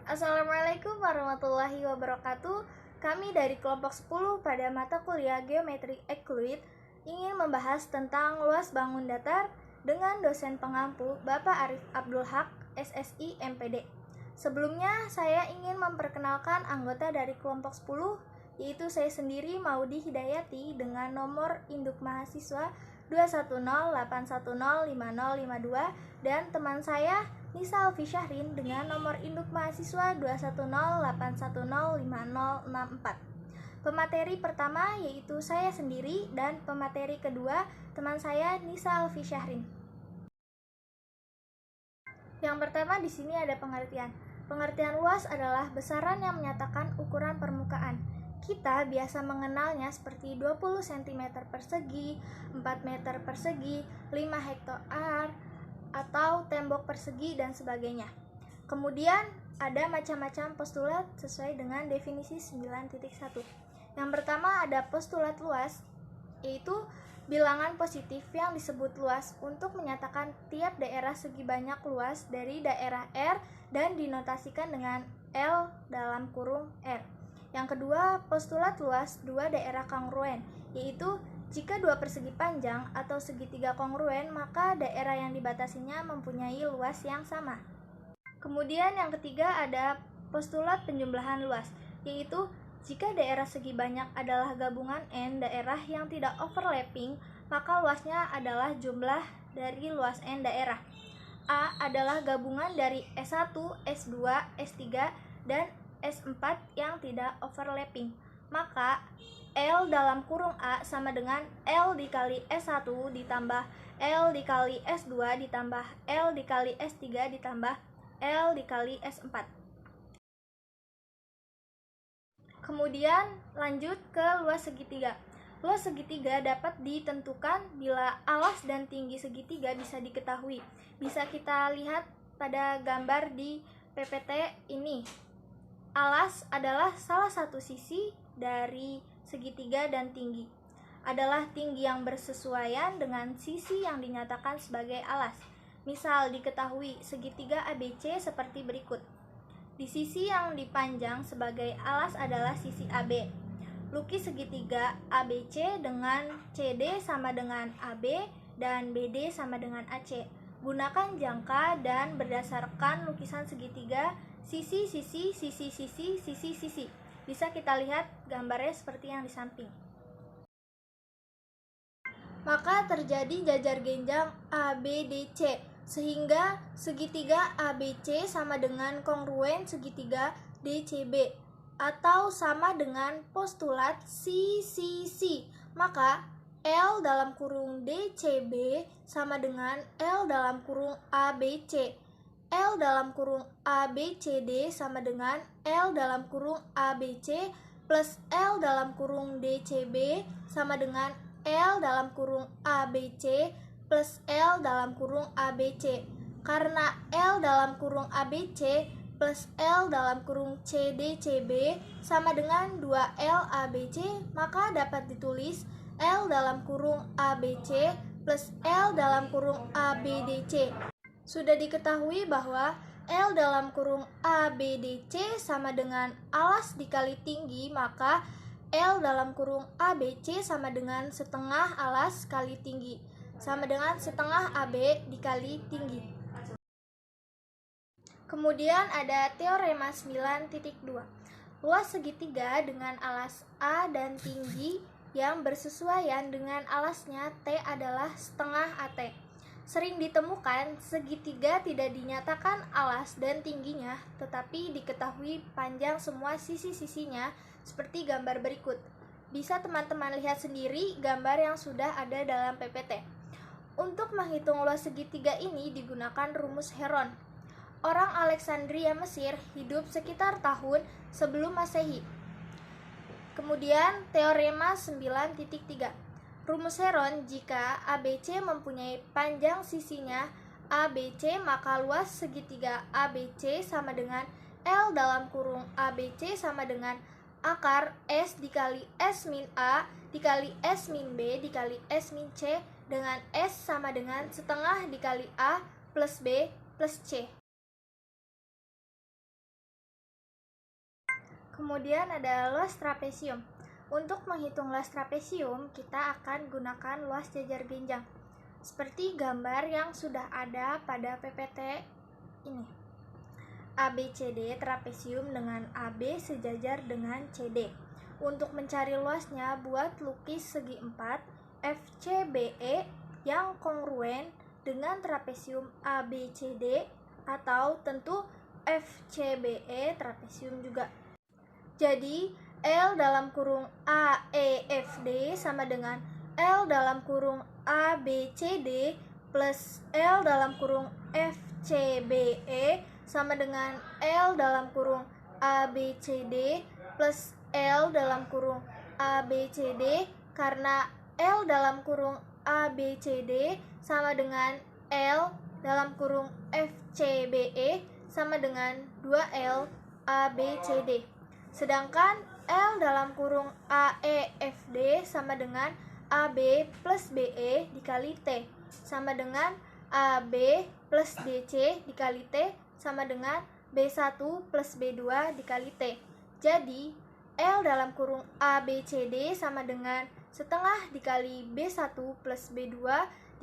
Assalamualaikum warahmatullahi wabarakatuh. Kami dari kelompok 10 pada mata kuliah Geometri Euclid ingin membahas tentang luas bangun datar dengan dosen pengampu Bapak Arif Abdul Haq, SSI MPD. Sebelumnya saya ingin memperkenalkan anggota dari kelompok 10, yaitu saya sendiri Maudi Hidayati dengan nomor induk mahasiswa 21081050552 dan teman saya Nisa Alfi Syahrin dengan nomor induk mahasiswa 21081050064. Pemateri pertama yaitu saya sendiri dan pemateri kedua teman saya Nisa Alfi Syahrin. Yang pertama di sini ada pengertian. Pengertian luas adalah besaran yang menyatakan ukuran permukaan. Kita biasa mengenalnya seperti 20 cm persegi, 4 meter persegi, 5 hektar, atau tembok persegi, dan sebagainya. Kemudian ada macam-macam postulat sesuai dengan definisi 9.1. Yang pertama ada postulat luas, yaitu bilangan positif yang disebut luas untuk menyatakan tiap daerah segi banyak luas dari daerah R dan dinotasikan dengan L dalam kurung R. Yang kedua, postulat luas dua daerah kongruen, yaitu jika dua persegi panjang atau segitiga kongruen, maka daerah yang dibatasinya mempunyai luas yang sama. Kemudian yang ketiga ada postulat penjumlahan luas, yaitu jika daerah segi banyak adalah gabungan N daerah yang tidak overlapping, maka luasnya adalah jumlah dari luas N daerah. A adalah gabungan dari S1, S2, S3, dan S4 yang tidak overlapping. Maka L dalam kurung A sama dengan L dikali S1 ditambah L dikali S2 ditambah L dikali S3 ditambah L dikali S4. Kemudian lanjut ke luas segitiga. Luas segitiga dapat ditentukan bila alas dan tinggi segitiga bisa diketahui. Bisa kita lihat pada gambar di PPT ini. Alas adalah salah satu sisi dari segitiga dan tinggi adalah tinggi yang bersesuaian dengan sisi yang dinyatakan sebagai alas. Misal diketahui segitiga ABC seperti berikut. Di sisi yang dipanjang sebagai alas adalah sisi AB. Lukis segitiga ABC dengan CD sama dengan AB dan BD sama dengan AC. Gunakan jangka dan berdasarkan lukisan segitiga sisi. Bisa kita lihat gambarnya seperti yang di samping. Maka terjadi jajar genjang ABDC, sehingga segitiga ABC sama dengan kongruen segitiga DCB, atau sama dengan postulat CCC. Maka L dalam kurung DCB sama dengan L dalam kurung ABC. L dalam kurung ABCD sama dengan L dalam kurung ABC plus L dalam kurung DCB sama dengan L dalam kurung ABC plus L dalam kurung ABC. Karena L dalam kurung ABC plus L dalam kurung CDCB sama dengan 2L ABC, maka dapat ditulis L dalam kurung ABC plus L dalam kurung ABDC. Sudah diketahui bahwa L dalam kurung ABDC sama dengan alas dikali tinggi, maka L dalam kurung ABC sama dengan setengah alas kali tinggi, sama dengan setengah AB dikali tinggi. Kemudian ada teorema 9.2. Luas segitiga dengan alas A dan tinggi yang bersesuaian dengan alasnya T adalah setengah AT. Sering ditemukan segitiga tidak dinyatakan alas dan tingginya, tetapi diketahui panjang semua sisi-sisinya seperti gambar berikut. Bisa teman-teman lihat sendiri gambar yang sudah ada dalam PPT. Untuk menghitung luas segitiga ini digunakan rumus Heron. Orang Alexandria Mesir hidup sekitar tahun sebelum Masehi. Kemudian teorema 9.3. Rumus Heron, jika ABC mempunyai panjang sisinya ABC, maka luas segitiga ABC sama dengan L dalam kurung ABC sama dengan akar S dikali S min A dikali S min B dikali S min C dengan S sama dengan setengah dikali A plus B plus C. Kemudian ada luas trapesium. Untuk menghitung luas trapesium, kita akan gunakan luas jajar genjang. Seperti gambar yang sudah ada pada PPT ini. ABCD trapesium dengan AB sejajar dengan CD. Untuk mencari luasnya, buat lukis segi 4 FCBE yang kongruen dengan trapesium ABCD, atau tentu FCBE trapesium juga. Jadi, L dalam kurung AEFD sama dengan L dalam kurung ABCD plus L dalam kurung FCBE sama dengan L dalam kurung ABCD plus L dalam kurung ABCD, karena L dalam kurung ABCD sama dengan L dalam kurung FCBE sama dengan 2L ABCD. Sedangkan L dalam kurung AEFD sama dengan AB plus BE dikali T sama dengan AB plus DC dikali T sama dengan B1 plus B2 dikali T. Jadi L dalam kurung ABCD sama dengan setengah dikali B1 plus B2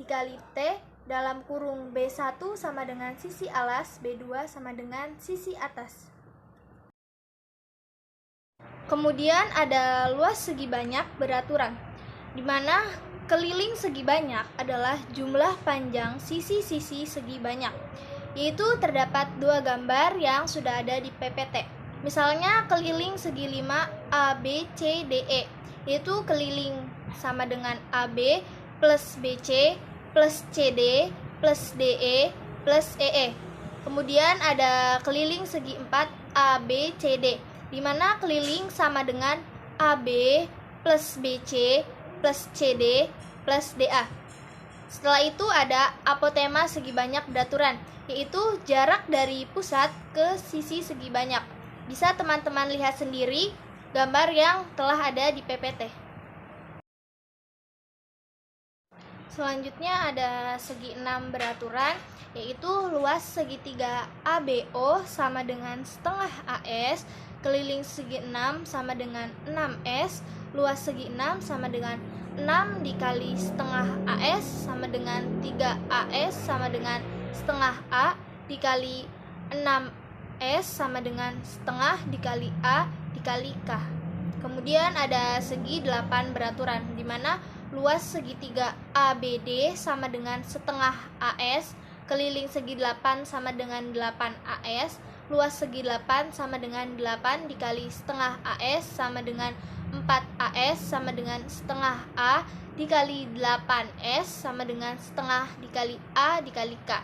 dikali T dalam kurung B1 sama dengan sisi alas, B2 sama dengan sisi atas. Kemudian ada luas segi banyak beraturan, di mana keliling segi banyak adalah jumlah panjang sisi-sisi segi banyak, yaitu terdapat dua gambar yang sudah ada di PPT. Misalnya keliling segi 5 ABCDE, yaitu keliling sama dengan AB plus BC plus CD plus DE plus EE. Kemudian ada keliling segi 4 ABCD, di mana keliling sama dengan AB plus BC plus CD plus DA. Setelah itu ada apotema segi banyak beraturan, yaitu jarak dari pusat ke sisi segi banyak. Bisa teman-teman lihat sendiri gambar yang telah ada di PPT. Selanjutnya ada segi 6 beraturan, yaitu luas segitiga ABO sama dengan setengah AS, keliling segi 6 sama dengan 6S, luas segi 6 sama dengan 6 dikali setengah AS sama dengan 3AS sama dengan setengah A dikali 6S sama dengan setengah dikali A dikali K. Kemudian ada segi 8 beraturan, di mana luas segitiga ABD sama dengan setengah AS, keliling segi 8 sama dengan 8AS, luas segi 8 sama dengan 8 dikali setengah AS sama dengan 4AS sama dengan setengah A dikali 8S sama dengan setengah dikali A dikali K.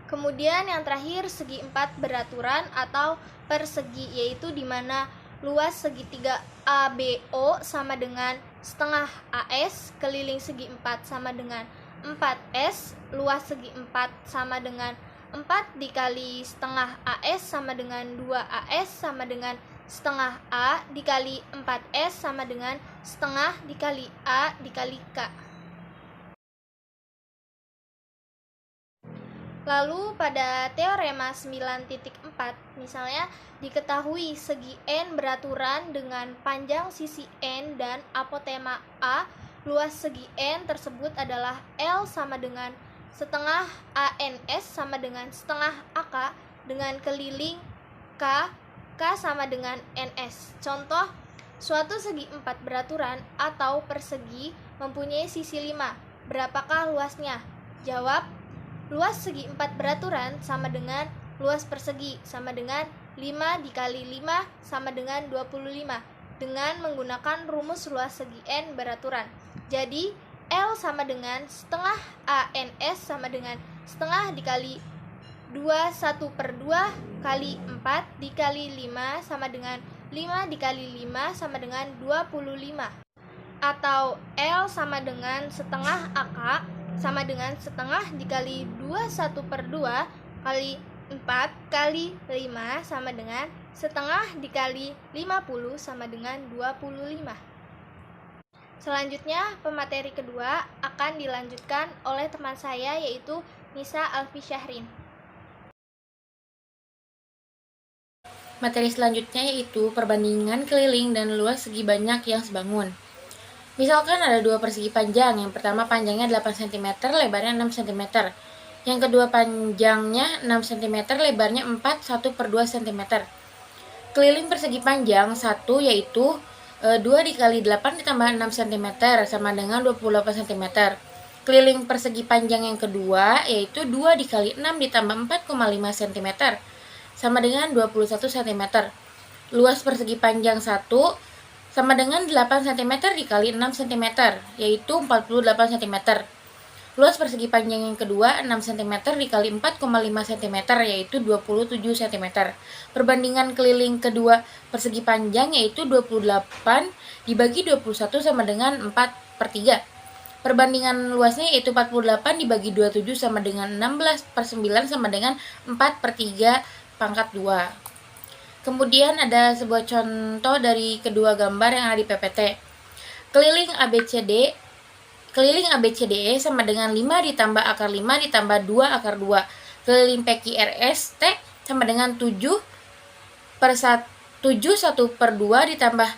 Kemudian yang terakhir segi 4 beraturan atau persegi, yaitu di mana luas segitiga ABO sama dengan setengah AS, keliling segi 4 sama dengan 4S, luas segi 4 sama dengan 4 dikali setengah AS sama dengan 2AS sama dengan setengah A dikali 4S sama dengan setengah dikali A dikali K. Lalu pada teorema 9.4, misalnya diketahui segi N beraturan dengan panjang sisi N dan apotema A, luas segi N tersebut adalah L sama dengan setengah ANS sama dengan setengah AK dengan keliling K, K sama dengan NS. Contoh, suatu segi 4 beraturan atau persegi mempunyai sisi 5. Berapakah luasnya? Jawab, luas segi 4 beraturan sama dengan luas persegi sama dengan 5 dikali 5 sama dengan 25 dengan menggunakan rumus luas segi N beraturan. Jadi L sama dengan setengah ANS sama dengan setengah dikali 21/2 kali 4 dikali 5 sama dengan 5 dikali 5 sama dengan 25. Atau L sama dengan setengah AK sama dengan setengah dikali 21/2 kali 4 kali 5 sama dengan setengah dikali 50 sama dengan 25. Selanjutnya, pemateri kedua akan dilanjutkan oleh teman saya, yaitu Nisa Alfi Syahrin. Materi selanjutnya yaitu perbandingan keliling dan luas segi banyak yang sebangun. Misalkan ada dua persegi panjang, yang pertama panjangnya 8 cm, lebarnya 6 cm. Yang kedua panjangnya 6 cm, lebarnya 1/2 cm. Keliling persegi panjang 1 yaitu 2 dikali 8 ditambah 6 cm sama dengan 28 cm. Keliling persegi panjang yang kedua yaitu 2 dikali 6 ditambah 4,5 cm sama dengan 21 cm. Luas persegi panjang 1 sama dengan 8 cm dikali 6 cm, yaitu 48 cm. Luas persegi panjang yang kedua 6 cm dikali 4,5 cm, yaitu 27 cm. Perbandingan keliling kedua persegi panjang yaitu 28 dibagi 21 sama dengan 4/3. Perbandingan luasnya yaitu 48 dibagi 27 sama dengan 16/9 sama dengan 4/3 pangkat 2. Kemudian ada sebuah contoh dari kedua gambar yang ada di PPT. Keliling ABCDE sama dengan 5 ditambah akar 5 ditambah 2 akar 2. Keliling PQRST sama dengan 7 1/2 ditambah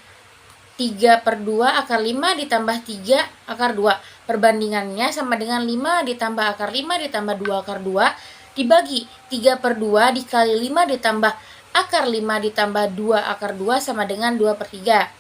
3/2 akar 5 ditambah 3 akar 2. Perbandingannya sama dengan 5 ditambah akar 5 ditambah 2 akar 2 dibagi 3/2 dikali 5 ditambah akar 5 ditambah 2 akar 2 sama dengan 2/3.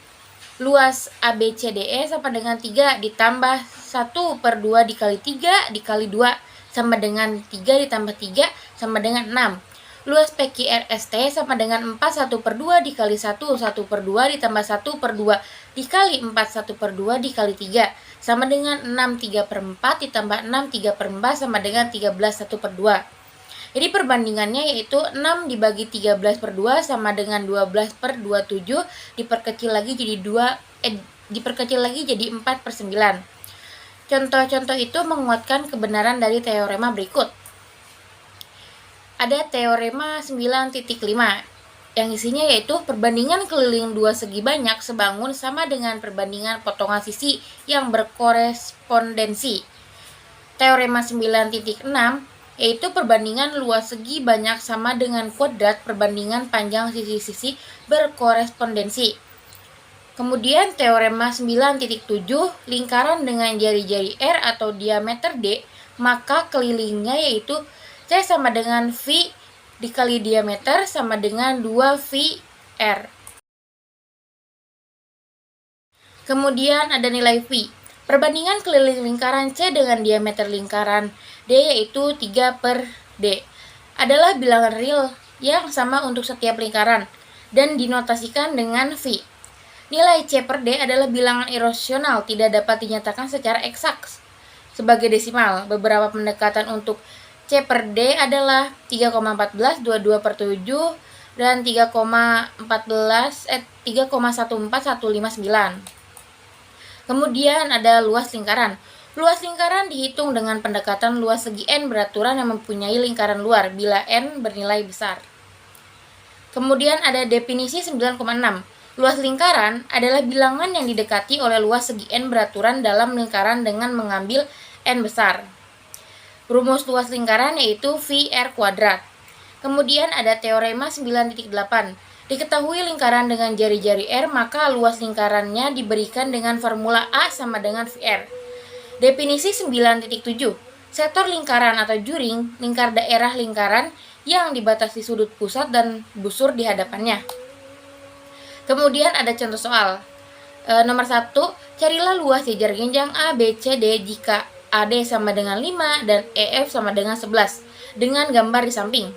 Luas ABCDE sama dengan 3 ditambah 1/2 dikali 3 dikali 2 sama dengan 3 ditambah 3 sama dengan 6. Luas PQRST sama dengan 4 1/2 dikali 1 1/2 ditambah 1/2 dikali 4 1/2 dikali 3 sama dengan 6 3/4 ditambah 6 3/4 sama dengan 13 1/2. Jadi perbandingannya yaitu 6 dibagi 13/2 sama dengan 12/27 diperkecil lagi jadi 4/9. Contoh-contoh itu menguatkan kebenaran dari teorema berikut. Ada teorema 9.5 yang isinya yaitu perbandingan keliling dua segi banyak sebangun sama dengan perbandingan potongan sisi yang berkorespondensi. Teorema 9.6 yaitu perbandingan luas segi banyak sama dengan kuadrat perbandingan panjang sisi-sisi berkorespondensi. Kemudian teorema 9.7 lingkaran dengan jari-jari R atau diameter D, maka kelilingnya yaitu C sama dengan V dikali diameter sama dengan 2V R. Kemudian ada nilai V. Perbandingan keliling lingkaran C dengan diameter lingkaran D yaitu 3/D adalah bilangan real yang sama untuk setiap lingkaran dan dinotasikan dengan V. Nilai C/D adalah bilangan irasional, tidak dapat dinyatakan secara eksak sebagai desimal. Beberapa pendekatan untuk C/D adalah 3,14, 22/7 dan 3,14159. Kemudian ada luas lingkaran. Luas lingkaran dihitung dengan pendekatan luas segi N beraturan yang mempunyai lingkaran luar bila N bernilai besar. Kemudian ada definisi 9,6. Luas lingkaran adalah bilangan yang didekati oleh luas segi N beraturan dalam lingkaran dengan mengambil N besar. Rumus luas lingkaran yaitu VR kuadrat. Kemudian ada teorema 9.8. Diketahui lingkaran dengan jari-jari R, maka luas lingkarannya diberikan dengan formula A sama dengan VR. Definisi 9.7. Sektor lingkaran atau juring, lingkar daerah lingkaran yang dibatasi sudut pusat dan busur di hadapannya. Kemudian ada contoh soal. Nomor 1, carilah luas jajar genjang A, B, C, D jika AD sama dengan 5 dan EF sama dengan 11 dengan gambar di samping.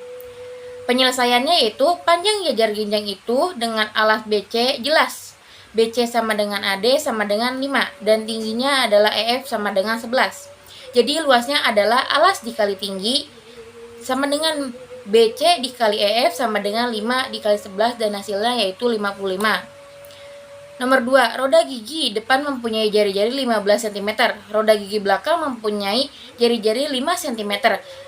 Penyelesaiannya yaitu panjang jajar genjang itu dengan alas BC jelas. BC sama dengan AD sama dengan 5 dan tingginya adalah EF sama dengan 11. Jadi luasnya adalah alas dikali tinggi sama dengan BC dikali EF sama dengan 5 dikali 11 dan hasilnya yaitu 55. Nomor 2, roda gigi depan mempunyai jari-jari 15 cm, roda gigi belakang mempunyai jari-jari 5 cm.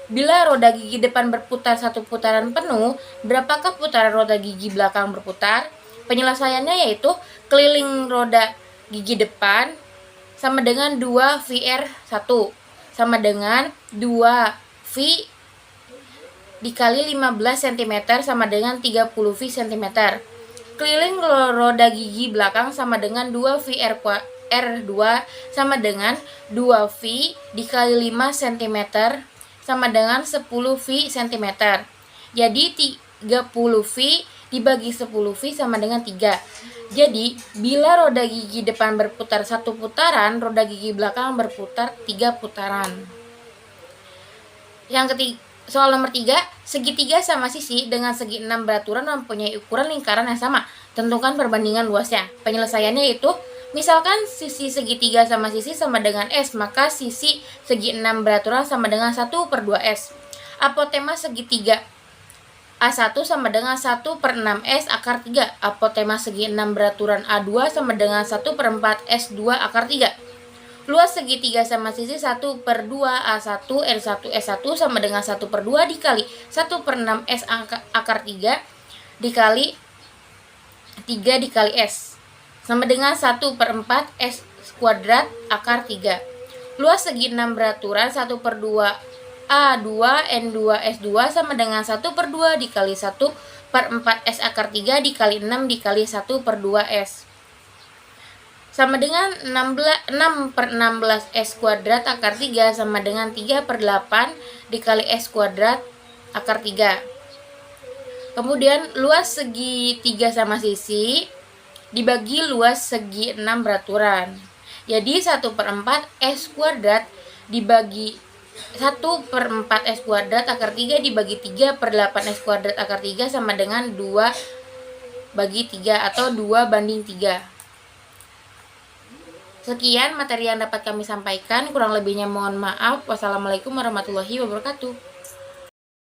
Bila roda gigi depan berputar satu putaran penuh, berapakah putaran roda gigi belakang berputar? Penyelesaiannya yaitu keliling roda gigi depan sama dengan 2VR1 sama dengan 2V dikali 15 cm sama dengan 30 V cm. Keliling roda gigi belakang sama dengan 2 V R2 sama dengan 2 V dikali 5 cm sama dengan 10 V cm. Jadi 30 V dibagi 10 V sama dengan 3. Jadi bila roda gigi depan berputar 1 putaran, roda gigi belakang berputar 3 putaran. Yang ketiga, soal nomor 3, segitiga sama sisi dengan segi 6 beraturan mempunyai ukuran lingkaran yang sama. Tentukan perbandingan luasnya. Penyelesaiannya itu, misalkan sisi segitiga sama sisi sama dengan S, maka sisi segi 6 beraturan sama dengan 1/2S. Apotema segitiga A1 sama dengan 1/6S akar 3. Apotema segi 6 beraturan A2 sama dengan 1/4S2 akar 3. Luas segitiga sama sisi 1/2 A1 R1S1 sama dengan 1/2 dikali 1/6S akar 3 dikali 3 dikali S sama dengan 1/4 S kuadrat akar 3. Luas segi 6 beraturan 1/2 A2 N2S2 sama dengan 1/2 dikali 1/4 S akar 3 dikali 6 dikali 1/2S sama dengan 6/16 S kuadrat akar 3 sama dengan 3/8 dikali S kuadrat akar 3. Kemudian luas segi 3 sama sisi dibagi luas segi 6 beraturan. Jadi 1/4 S kuadrat dibagi 1/4 S kuadrat akar 3 dibagi 3/8 S kuadrat akar 3 sama dengan 2/3 atau 2/3. Sekian materi yang dapat kami sampaikan, kurang lebihnya mohon maaf. Wassalamualaikum warahmatullahi wabarakatuh.